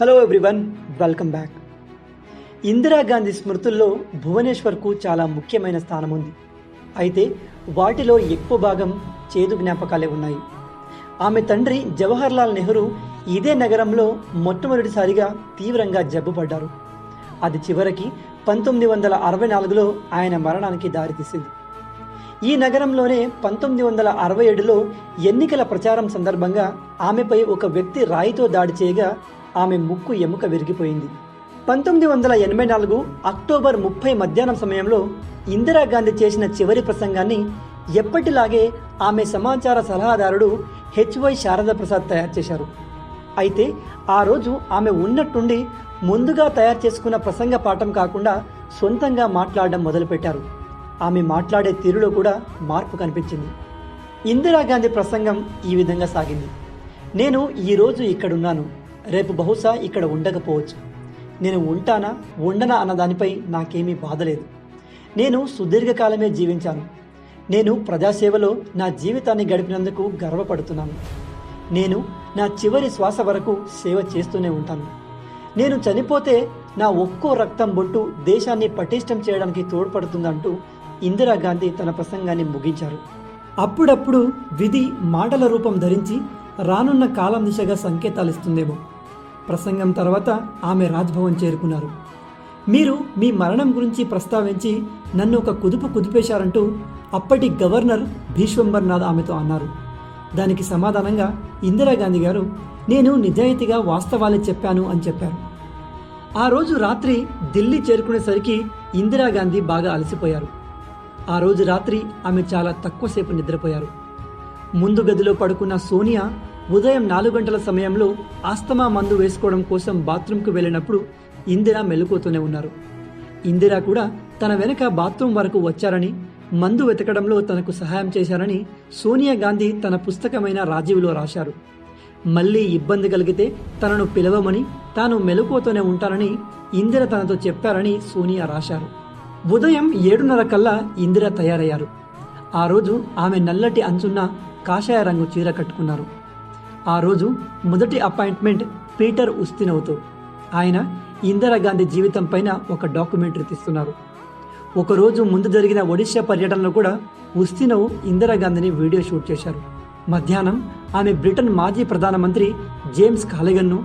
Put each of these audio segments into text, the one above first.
Hello everyone, welcome back. Indira Gandhi స్మృతుల్లో భువనేశ్వర్కు చాలా ముఖ్యమైన స్థానం ఉంది. అయితే వాటిలో ఎక్కువ భాగం చేదు జ్ఞాపకాలే ఉన్నాయి. ఆమె తండ్రి జవహర్లాల్ నెహ్రూ ఇదే నగరంలో మొట్టమొదటిసారిగా తీవ్రంగా జబ్బుపడ్డారు. అది చివరికి 1964లో ఆయన మరణానికి దారితీసింది. ఈ నగరంలోనే 1967లో ఎన్నికల ప్రచారం సందర్భంగా ఆమెపై ఒక వ్యక్తి రాయితో దాడి చేయగా ఆమె ముక్కు ఎముక విరిగిపోయింది. 1984 అక్టోబర్ 30 మధ్యాహ్నం సమయంలో ఇందిరాగాంధీ చేసిన చివరి ప్రసంగాన్ని ఎప్పటిలాగే ఆమె సమాచార సలహాదారుడు హెచ్వై శారదా ప్రసాద్ తయారు చేశారు. అయితే ఆ రోజు ఆమె ఉన్నట్టుండి ముందుగా తయారు చేసుకున్న ప్రసంగ పాఠం కాకుండా సొంతంగా మాట్లాడడం మొదలుపెట్టారు. ఆమె మాట్లాడే తీరులో కూడా మార్పు కనిపించింది. ఇందిరాగాంధీ ప్రసంగం ఈ విధంగా సాగింది. నేను ఈరోజు ఇక్కడున్నాను, రేపు బహుశా ఇక్కడ ఉండకపోవచ్చు. నేను ఉంటానా ఉండనా అన్న దానిపై నాకేమీ బాధ లేదు. నేను సుదీర్ఘకాలమే జీవించాను. నేను ప్రజాసేవలో నా జీవితాన్ని గడిపినందుకు గర్వపడుతున్నాను. నేను నా చివరి శ్వాస వరకు సేవ చేస్తూనే ఉంటాను. నేను చనిపోతే నా ఒక్కో రక్తం బొట్టు దేశాన్ని పటిష్టం చేయడానికి తోడ్పడుతుందంటూ ఇందిరాగాంధీ తన ప్రసంగాన్ని ముగించారు. అప్పుడప్పుడు విధి మాటల రూపం ధరించి రానున్న కాలం దిశగా సంకేతాలు ఇస్తుందేమో. ప్రసంగం తర్వాత ఆమె రాజ్భవన్ చేరుకున్నారు. మీరు మీ మరణం గురించి ప్రస్తావించి నన్ను ఒక కుదుపు కుదిపేశారంటూ అప్పటి గవర్నర్ భీష్వంబర్నాథ్ ఆమెతో అన్నారు. దానికి సమాధానంగా ఇందిరాగాంధీ గారు, నేను నిజాయితీగా వాస్తవాలే చెప్పాను అని చెప్పారు. ఆ రోజు రాత్రి ఢిల్లీ చేరుకునేసరికి ఇందిరాగాంధీ బాగా అలసిపోయారు. ఆ రోజు రాత్రి ఆమె చాలా తక్కువసేపు నిద్రపోయారు. ముందు గదిలో పడుకున్న సోనియా ఉదయం 4 గంటల సమయంలో ఆస్తమా మందు వేసుకోవడం కోసం బాత్రూంకు వెళ్ళినప్పుడు ఇందిరా మెలకువతోనే ఉన్నారు. ఇందిరా కూడా తన వెనక బాత్రూం వరకు వచ్చారని, మందు వెతకడంలో తనకు సహాయం చేశారని సోనియా గాంధీ తన పుస్తకమైన రాజీవ్లో రాశారు. మళ్ళీ ఇబ్బంది కలిగితే తనను పిలవమని, తాను మెలకువతోనే ఉంటానని ఇందిర తనతో చెప్పారని సోనియా రాశారు. ఉదయం 7:30 కల్లా ఇందిర తయారయ్యారు. ఆ రోజు ఆమె నల్లటి అంచున్న కాషాయ రంగు చీర కట్టుకున్నారు. ఆ రోజు మొదటి అపాయింట్మెంట్ పీటర్ ఉస్తినవ్తో. ఆయన ఇందిరాగాంధీ జీవితం పైన ఒక డాక్యుమెంటరీ తీస్తున్నారు. ఒకరోజు ముందు జరిగిన ఒడిశా పర్యటనలో కూడా ఉస్తినవ్ ఇందిరాగాంధీని వీడియో షూట్ చేశారు. మధ్యాహ్నం ఆమె బ్రిటన్ మాజీ ప్రధానమంత్రి జేమ్స్ కాలిగన్ను,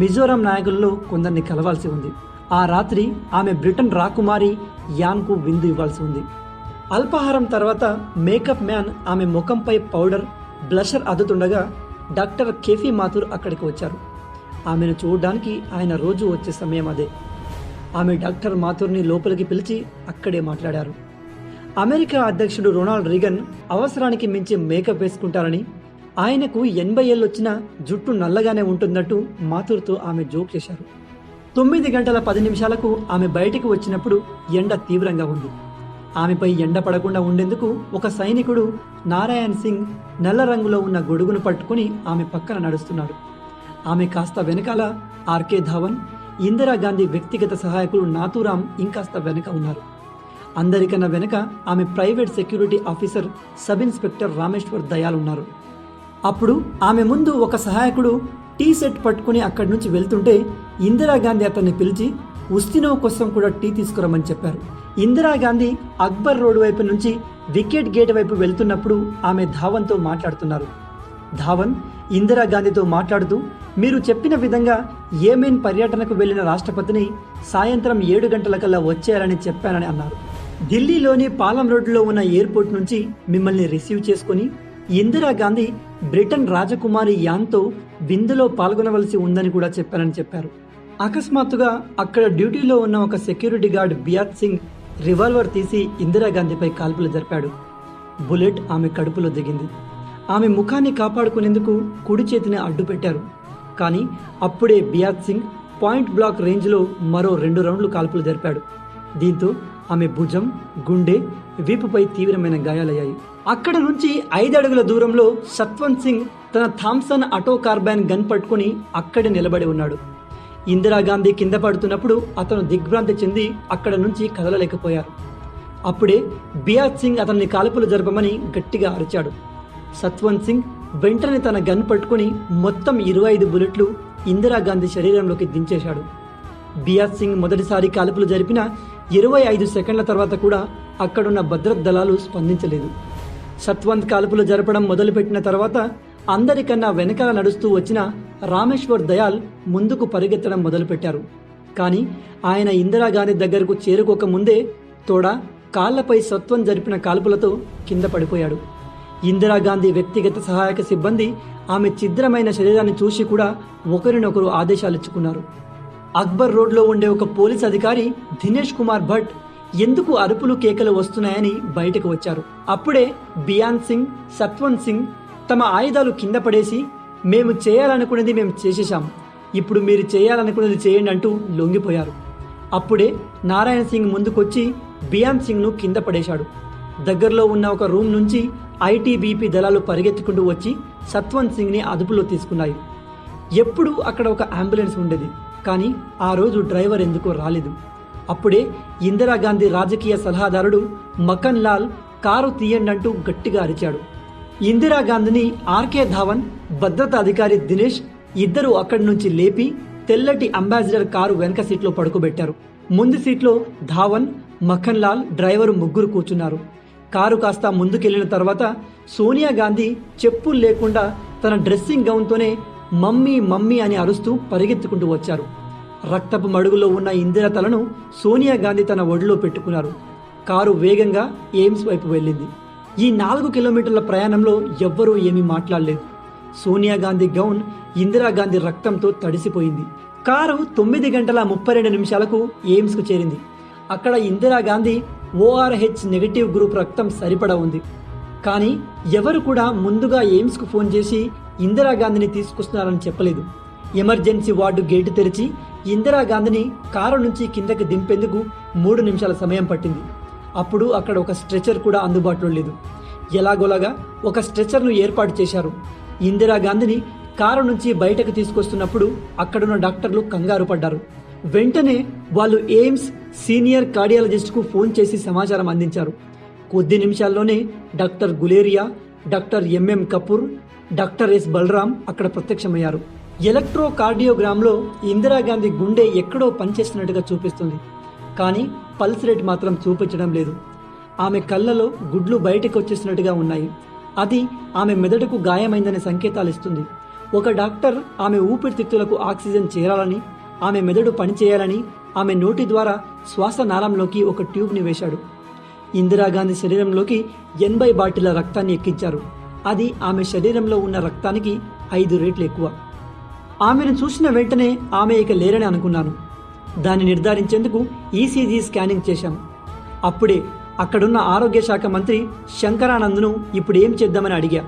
మిజోరాం నాయకులలో కొందరిని కలవాల్సి ఉంది. ఆ రాత్రి ఆమె బ్రిటన్ రాకుమారి యాన్కు విందు ఇవ్వాల్సి ఉంది. అల్పాహారం తర్వాత మేకప్ మ్యాన్ ఆమె ముఖంపై పౌడర్, బ్లషర్ అద్దుతుండగా డాక్టర్ కేఫీ మాథూర్ అక్కడికి వచ్చారు. ఆమెను చూడడానికి ఆయన రోజు వచ్చే సమయం అదే. ఆమె డాక్టర్ మాథూర్ని లోపలికి పిలిచి అక్కడే మాట్లాడారు. అమెరికా అధ్యక్షుడు రొనాల్డ్ రీగన్ అవసరానికి మించి మేకప్ వేసుకుంటారని, ఆయనకు 80 ఏళ్ళు వచ్చినా జుట్టు నల్లగానే ఉంటున్నట్టు మాథూర్తో ఆమె జోక్ చేశారు. 9 గంటల 10 నిమిషాలకు ఆమె బయటికి వచ్చినప్పుడు ఎండ తీవ్రంగా ఉంది. ఆమెపై ఎండ పడకుండా ఉండేందుకు ఒక సైనికుడు నారాయణ్ సింగ్ నల్ల రంగులో ఉన్న గొడుగును పట్టుకుని ఆమె పక్కన నడుస్తున్నాడు. ఆమె కాస్త వెనకాల ఆర్కే ధావన్, ఇందిరాగాంధీ వ్యక్తిగత సహాయకుడు నాథూరాం ఇంకాస్త వెనక ఉన్నారు. అందరికన్నా వెనక ఆమె private security officer sub inspector Rameshwar Dayal ఉన్నారు. అప్పుడు ఆమె ముందు ఒక సహాయకుడు టీ సెట్ పట్టుకుని అక్కడి నుంచి వెళ్తుంటే ఇందిరాగాంధీ అతన్ని పిలిచి ఉస్తినవ్ కోసం కూడా టీ తీసుకురమ్మని చెప్పారు. ఇందిరాగాంధీ అక్బర్ రోడ్ వైపు నుంచి వికెట్ గేట్ వైపు వెళ్తున్నప్పుడు ఆమె ధావన్తో మాట్లాడుతున్నారు. ధావన్ ఇందిరాగాంధీతో మాట్లాడుతూ, మీరు చెప్పిన విధంగా యెమెన్ పర్యటనకు వెళ్లిన రాష్ట్రపతిని సాయంత్రం 7 గంటలకల్లా వచ్చేయాలని చెప్పానని అన్నారు. ఢిల్లీలోని పాలం రోడ్డులో ఉన్న ఎయిర్పోర్ట్ నుంచి మిమ్మల్ని రిసీవ్ చేసుకుని ఇందిరాగాంధీ బ్రిటన్ రాజకుమారి యాన్తో విందులో పాల్గొనవలసి ఉందని కూడా చెప్పానని చెప్పారు. అకస్మాత్తుగా అక్కడ డ్యూటీలో ఉన్న ఒక సెక్యూరిటీ గార్డ్ బియాత్ సింగ్ రివాల్వర్ తీసి ఇందిరాగాంధీపై కాల్పులు జరిపాడు. బుల్లెట్ ఆమె కడుపులో దిగింది. ఆమె ముఖాన్ని కాపాడుకునేందుకు కుడి చేతిని అడ్డు పెట్టారు. కానీ అప్పుడే బియాత్ సింగ్ పాయింట్ బ్లాక్ రేంజ్లో మరో 2 రౌండ్లు కాల్పులు జరిపాడు. దీంతో ఆమె భుజం, గుండె, వీపుపై తీవ్రమైన గాయాలయ్యాయి. అక్కడ నుంచి 5 అడుగుల దూరంలో సత్వంత్ సింగ్ తన థామ్సన్ ఆటో కార్బైన్ గన్ పట్టుకుని అక్కడే నిలబడి ఉన్నాడు. ఇందిరాగాంధీ కింద పడుతున్నప్పుడు అతను దిగ్భ్రాంతి చెంది అక్కడ నుంచి కదలలేకపోయారు. అప్పుడే బియాత్ సింగ్ అతన్ని కాల్పులు జరపమని గట్టిగా అరిచాడు. సత్వంత్ సింగ్ వెంటనే తన గన్ పట్టుకుని మొత్తం 25 బుల్లెట్లు ఇందిరాగాంధీ శరీరంలోకి దించేశాడు. బియాస్ సింగ్ మొదటిసారి కాల్పులు జరిపిన 25 సెకండ్ల తర్వాత కూడా అక్కడున్న భద్రతా దళాలు స్పందించలేదు. సత్వంత్ కాల్పులు జరపడం మొదలుపెట్టిన తర్వాత అందరికన్నా వెనకాల నడుస్తూ వచ్చిన రామేశ్వర్ దయాల్ ముందుకు పరిగెత్తడం మొదలుపెట్టారు. కానీ ఆయన ఇందిరాగాంధీ దగ్గరకు చేరుకోక ముందే తోడా కాళ్లపై సత్వంత్ జరిపిన కాల్పులతో కింద పడిపోయాడు. ఇందిరాగాంధీ వ్యక్తిగత సహాయక సిబ్బంది ఆమె ఛిద్రమైన శరీరాన్ని చూసి కూడా ఒకరినొకరు ఆదేశాలిచ్చుకున్నారు. అక్బర్ రోడ్లో ఉండే ఒక పోలీస్ అధికారి దినేష్ కుమార్ భట్ ఎందుకు అరుపులు కేకలు వస్తున్నాయని బయటకు వచ్చారు. అప్పుడే బియాన్ సింగ్, సత్వంత్ సింగ్ తమ ఆయుధాలు కింద పడేసి మేము చేయాలనుకున్నది మేము చేసేశాం, ఇప్పుడు మీరు చేయాలనుకున్నది చేయండి అంటూ లొంగిపోయారు. అప్పుడే నారాయణ సింగ్ ముందుకొచ్చి బియాన్ సింగ్ను కింద పడేశాడు. దగ్గరలో ఉన్న ఒక రూమ్ నుంచి ఐటీబీపీ దళాలు పరిగెత్తుకుంటూ వచ్చి సత్వంత్ సింగ్ని అదుపులో తీసుకున్నాయి. ఎప్పుడూ అక్కడ ఒక అంబులెన్స్ ఉండేది, కానీ ఆ రోజు డ్రైవర్ ఎందుకో రాలేదు. అప్పుడే ఇందిరాగాంధీ రాజకీయ సలహాదారుడు మకన్ లాల్ కారు తీయండి అంటూ గట్టిగా అరిచాడు. ఇందిరాగాంధీని ఆర్కే ధావన్, భద్రతా అధికారి దినేష్ ఇద్దరు అక్కడి నుంచి లేపి తెల్లటి అంబాసిడర్ కారు వెనక సీట్లో పడుకోబెట్టారు. ముందు సీట్లో ధావన్, మఖన్ లాల్, డ్రైవరు ముగ్గురు కూర్చున్నారు. కారు కాస్త ముందుకెళ్లిన తర్వాత సోనియా గాంధీ చెప్పులు లేకుండా తన డ్రెస్సింగ్ గౌన్తోనే మమ్మీ మమ్మీ అని అరుస్తూ పరిగెత్తుకుంటూ వచ్చారు. రక్తపు మడుగులో ఉన్న ఇందిర తలను సోనియా గాంధీ తన ఒడిలో పెట్టుకున్నారు. కారు వేగంగా ఎయిమ్స్ వైపు వెళ్ళింది. ఈ 4 కిలోమీటర్ల ప్రయాణంలో ఎవ్వరూ ఏమీ మాట్లాడలేదు. సోనియా గాంధీ గౌన్ ఇందిరాగాంధీ రక్తంతో తడిసిపోయింది. కారు 9 గంటల 32 నిమిషాలకు ఎయిమ్స్కు చేరింది. అక్కడ ఇందిరాగాంధీ ORH నెగటివ్ గ్రూప్ రక్తం సరిపడా ఉంది. కానీ ఎవరు కూడా ముందుగా ఎయిమ్స్కు ఫోన్ చేసి ఇందిరాగాంధీని తీసుకొస్తున్నారని చెప్పలేదు. ఎమర్జెన్సీ వార్డు గేటు తెరిచి ఇందిరాగాంధీని కారు నుంచి కిందకి దింపేందుకు 3 నిమిషాల సమయం పట్టింది. అప్పుడు అక్కడ ఒక స్ట్రెచర్ కూడా అందుబాటులో లేదు. ఎలాగోలాగా ఒక స్ట్రెచర్ను ఏర్పాటు చేశారు. ఇందిరాగాంధీని కారు నుంచి బయటకు తీసుకొస్తున్నప్పుడు అక్కడున్న డాక్టర్లు కంగారు పడ్డారు. వెంటనే వాళ్ళు ఎయిమ్స్ సీనియర్ కార్డియాలజిస్ట్కు ఫోన్ చేసి సమాచారం అందించారు. కొద్ది నిమిషాల్లోనే doctor Guleria, doctor M M Kapoor, doctor S Balaram అక్కడ ప్రత్యక్షమయ్యారు. ఎలక్ట్రో కార్డియోగ్రామ్లో ఇందిరాగాంధీ గుండె ఎక్కడో పనిచేస్తున్నట్టుగా చూపిస్తుంది, కానీ పల్స్ రేట్ మాత్రం చూపించడం లేదు. ఆమె కళ్ళలో గుడ్లు బయటకు వచ్చేసినట్టుగా ఉన్నాయి. అది ఆమె మెదడుకు గాయమైందనే సంకేతాలు ఇస్తుంది. ఒక డాక్టర్ ఆమె ఊపిరితిత్తులకు ఆక్సిజన్ చేరాలని, ఆమె మెదడు పనిచేయాలని ఆమె నోటి ద్వారా శ్వాసనాళంలోకి ఒక ట్యూబ్ని వేశాడు. ఇందిరాగాంధీ శరీరంలోకి 80 బాటిళ్ల రక్తాన్ని ఎక్కించారు. అది ఆమె శరీరంలో ఉన్న రక్తానికి 5 రెట్లు ఎక్కువ. ఆమెను చూసిన వెంటనే ఆమె ఇక లేరని అనుకున్నాను. దాన్ని నిర్ధారించేందుకు ఈసీజీ స్కానింగ్ చేశాం. అప్పుడే అక్కడున్న ఆరోగ్య శాఖ మంత్రి శంకరానంద్ను ఇప్పుడు ఏం చేద్దామని అడిగా.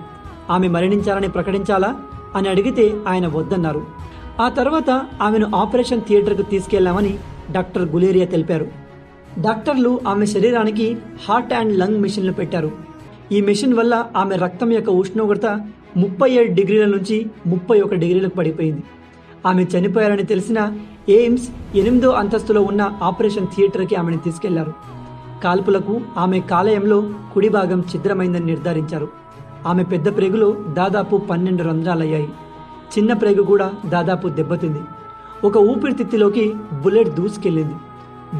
ఆమె మరణించాలని ప్రకటించాలా అని అడిగితే ఆయన వద్దన్నారు. ఆ తర్వాత ఆమెను ఆపరేషన్ థియేటర్కు తీసుకెళ్లామని డాక్టర్ గులేరియా తెలిపారు. డాక్టర్లు ఆమె శరీరానికి హార్ట్ అండ్ లంగ్ మెషిన్లు పెట్టారు. ఈ మెషిన్ వల్ల ఆమె రక్తం యొక్క ఉష్ణోగ్రత 37 డిగ్రీల నుంచి 31 డిగ్రీలకు పడిపోయింది. ఆమె చనిపోయారని తెలిసిన ఎయిమ్స్ 8వ అంతస్తులో ఉన్న ఆపరేషన్ థియేటర్కి ఆమెను తీసుకెళ్లారు. కాల్పులకు ఆమె కాలేయంలో కుడి భాగం ఛిద్రమైందని నిర్ధారించారు. ఆమె పెద్ద ప్రేగులో దాదాపు 12 రంధ్రాలయ్యాయి. చిన్న ప్రేగు కూడా దాదాపు దెబ్బతింది. ఒక ఊపిరితిత్తులోకి బుల్లెట్ దూసుకెళ్లింది.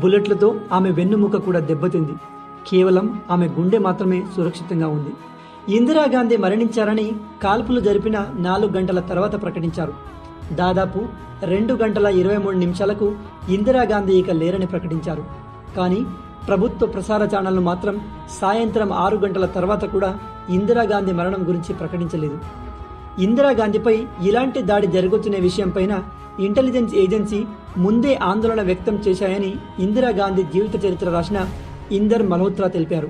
బుల్లెట్లతో ఆమె వెన్నుముక కూడా దెబ్బతింది. కేవలం ఆమె గుండె మాత్రమే సురక్షితంగా ఉంది. ఇందిరాగాంధీ మరణించారని కాల్పులు జరిపిన 4 గంటల తర్వాత ప్రకటించారు. దాదాపు 2 గంటల 23 నిమిషాలకు ఇందిరాగాంధీ ఇక లేరని ప్రకటించారు. కానీ ప్రభుత్వ ప్రసార ఛానళ్లు మాత్రం సాయంత్రం 6 గంటల తర్వాత కూడా ఇందిరాగాంధీ మరణం గురించి ప్రకటించలేదు. ఇందిరాగాంధీపై ఇలాంటి దాడి జరగొచ్చనే విషయంపైన ఇంటెలిజెన్స్ ఏజెన్సీ ముందే ఆందోళన వ్యక్తం చేశాయని ఇందిరాగాంధీ జీవిత చరిత్ర రాసిన ఇందర్ మల్హోత్రా తెలిపారు.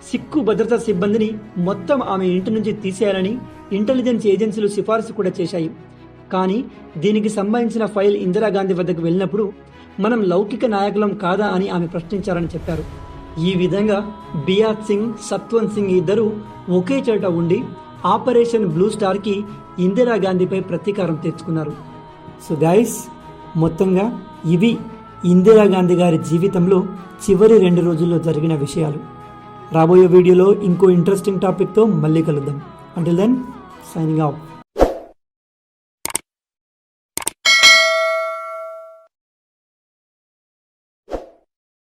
సిక్కు భద్రతా సిబ్బందిని మొత్తం ఆమె ఇంటి నుంచి తీసేయాలని ఇంటెలిజెన్స్ ఏజెన్సీలు సిఫారసు కూడా చేశాయి. కానీ దీనికి సంబంధించిన ఫైల్ ఇందిరాగాంధీ వద్దకు వెళ్ళినప్పుడు మనం లౌకిక నాయకులం కాదా అని ఆమె ప్రశ్నించారని చెప్పారు. ఈ విధంగా బియాస్ సింగ్, సత్వంత్ సింగ్ ఇద్దరు ఒకే చోట ఉండి ఆపరేషన్ బ్లూ స్టార్కి ఇందిరాగాంధీపై ప్రతీకారం తెచ్చుకున్నారు. సో గైస్, మొత్తంగా ఇవి ఇందిరాగాంధీ గారి జీవితంలో చివరి 2 రోజుల్లో జరిగిన విషయాలు. రాబోయే వీడియోలో ఇంకో ఇంట్రెస్టింగ్ టాపిక్తో మళ్ళీ కలుద్దాం. Until then, signing of.